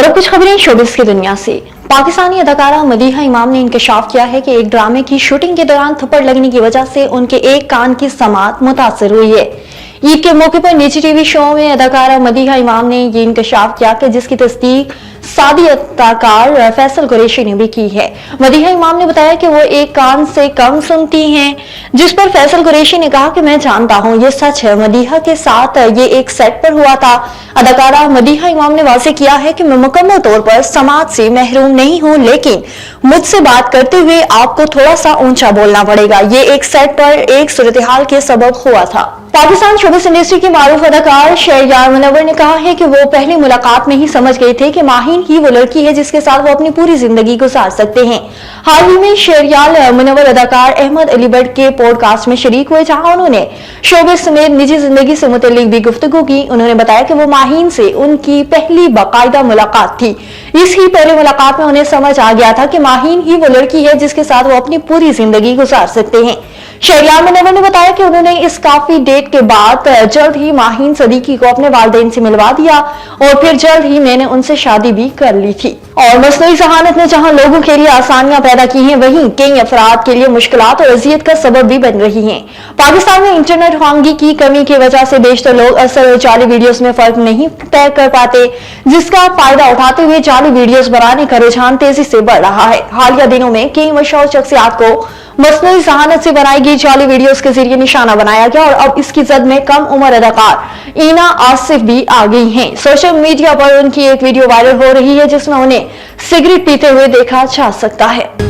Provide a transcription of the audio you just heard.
और अब कुछ खबरें शोबिस की दुनिया से। पाकिस्तानी अदाकारा मदीहा इमाम ने इंकशाफ किया है कि एक ड्रामे की शूटिंग के दौरान थप्पड़ लगने की वजह से उनके एक कान की समात मुतासर हुई है। ईद के मौके पर निजी टीवी शो में अदाकारा मदीहा इमाम ने ये इंकशाफ किया कि जिसकी तस्दीक सादी अदाकार फैसल कुरैशी ने भी की है। मदीहा इमाम ने बताया कि वो एक कान से कम सुनती हैं, जिस पर फैसल कुरैशी ने कहा कि मैं जानता हूं ये सच है, मदीहा के साथ ये एक सेट पर हुआ था। अदाकारा मदीहा इमाम ने वाज़ेह किया है कि मैं मुकम्मल तौर पर समात से महरूम नहीं हूं, लेकिन मुझसे बात करते हुए आपको थोड़ा सा ऊंचा बोलना पड़ेगा। ये एक सेट पर एक सूरत-ए-हाल के सबब हुआ था। पाकिस्तान शोबिस इंडस्ट्री के मारूफ अदाकार शहरयार मुनव्वर ने कहा है कि वो पहली मुलाकात में ही समझ गए थे कि माहीन ही वो लड़की है जिसके साथ वो अपनी पूरी जिंदगी गुजार सकते हैं। हाल ही में शहरयार मुनव्वर अदाकार अहमद अली भट्ट के पॉडकास्ट में शरीक हुए, जहां उन्होंने शोबिस समेत निजी जिंदगी से मुतल्लिक भी गुफ्तगू की। उन्होंने बताया कि वो माहीन से उनकी पहली बाकायदा मुलाकात थी। इस ही पहली मुलाकात में उन्हें समझ आ गया था कि माहीन ही वो लड़की है जिसके साथ वो अपनी पूरी जिंदगी गुजार सकते हैं। शहरयार मुनव्वर ने बताया कि उन्होंने इस काफी डेट के बाद जल्द ही माहीन सदीकी को अपने वालिदैन से मिलवा दिया और फिर जल्द ही मैंने उनसे शादी भी कर ली थी। और मसनूई ज़हानत ने जहां लोगों के लिए आसानियां पैदा की हैं, वहीं कई अफराद के लिए मुश्किलात और अजियत का सबब भी बन रही हैं। पाकिस्तान में इंटरनेट ख़वानगी की कमी की वजह से बेशतर लोग असल और जाली वीडियोस में फर्क नहीं तय कर पाते, जिसका फायदा उठाते हुए जाली वीडियोस बनाने का रुझान तेजी से बढ़ रहा है। हालिया दिनों में कई मशहूर शख्सियात को मसनूई ज़हानत से बनाई गई जाली वीडियोस के जरिए निशाना बनाया गया और अब इसकी जद में कम उम्र अदाकार ईना आसिफ भी आ गई हैं। सोशल मीडिया पर उनकी एक वीडियो वायरल हो रही है जिसमें उन्हें सिगरेट पीते हुए देखा जा सकता है।